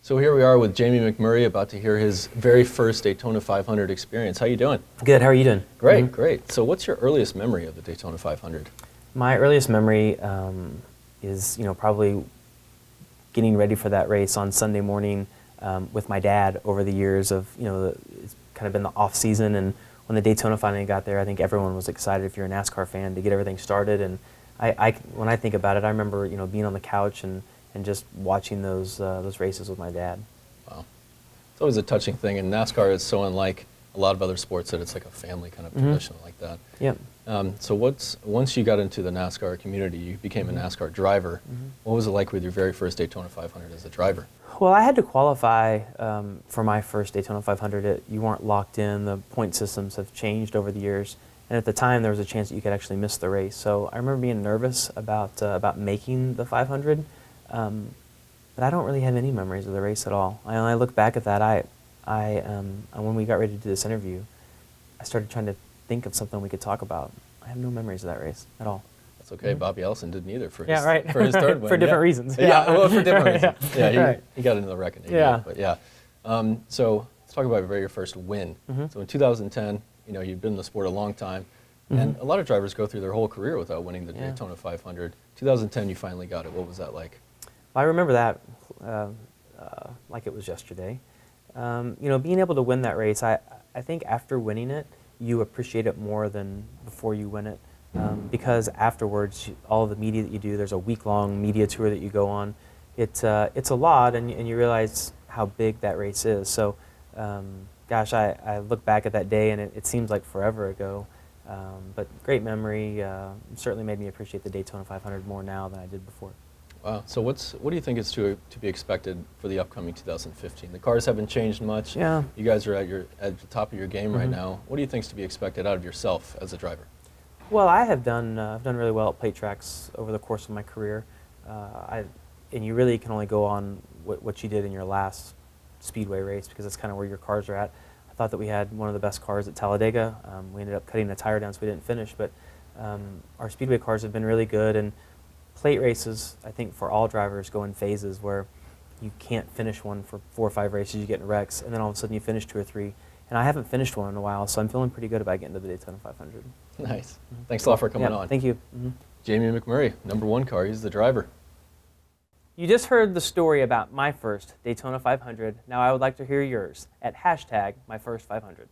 So here we are with Jamie McMurray, about to hear his very first Daytona 500 experience. How you doing? Good. How are you doing? Great, great. So what's your earliest memory of the Daytona 500? My earliest memory is, probably getting ready for that race on Sunday morning with my dad over the years of, it's kind of been the off season, and when the Daytona finally got there, I think everyone was excited, if you're a NASCAR fan, to get everything started. And when I think about it, I remember, being on the couch and just watching those races with my dad. Wow. It's always a touching thing, and NASCAR is so unlike a lot of other sports that it's like a family kind of tradition like that. Yep. So once you got into the NASCAR community, you became a NASCAR driver. What was it like with your very first Daytona 500 as a driver? Well, I had to qualify for my first Daytona 500. You weren't locked in. The point systems have changed over the years. And at the time, there was a chance that you could actually miss the race. So I remember being nervous about making the 500. But I don't really have any memories of the race at all. When I look back at that, when we got ready to do this interview, I started trying to think of something we could talk about. I have no memories of that race at all. That's okay. Bobby Ellison didn't either for his, for his third win. For different reasons. Yeah, well, for different reasons. Yeah, he got into the wreck. But yeah. So let's talk about your very first win. So in 2010, you've been in the sport a long time, and a lot of drivers go through their whole career without winning the Daytona 500. 2010, you finally got it. What was that like? I remember that like it was yesterday. Being able to win that race, I think after winning it, you appreciate it more than before you win it, because afterwards, all of the media that you do, there's a week-long media tour that you go on. It's a lot, and you realize how big that race is. So, gosh, I look back at that day, and it seems like forever ago. But great memory. Certainly made me appreciate the Daytona 500 more now than I did before. Wow. So what do you think is to be expected for the upcoming 2015? The cars haven't changed much. Yeah. You guys are at the top of your game right now. What do you think is to be expected out of yourself as a driver? Well, I've done really well at plate tracks over the course of my career. And you really can only go on what you did in your last speedway race, because that's kind of where your cars are at. I thought that we had one of the best cars at Talladega. We ended up cutting the tire down, so we didn't finish. But our speedway cars have been really good. And plate races, I think, for all drivers go in phases where you can't finish one for 4 or 5 races, you get in wrecks, and then all of a sudden you finish 2 or 3. And I haven't finished one in a while, so I'm feeling pretty good about getting to the Daytona 500. Nice. Thanks a lot for coming on. Thank you. Jamie McMurray, #1 car, he's the driver. You just heard the story about my first Daytona 500. Now I would like to hear yours at #MyFirst500.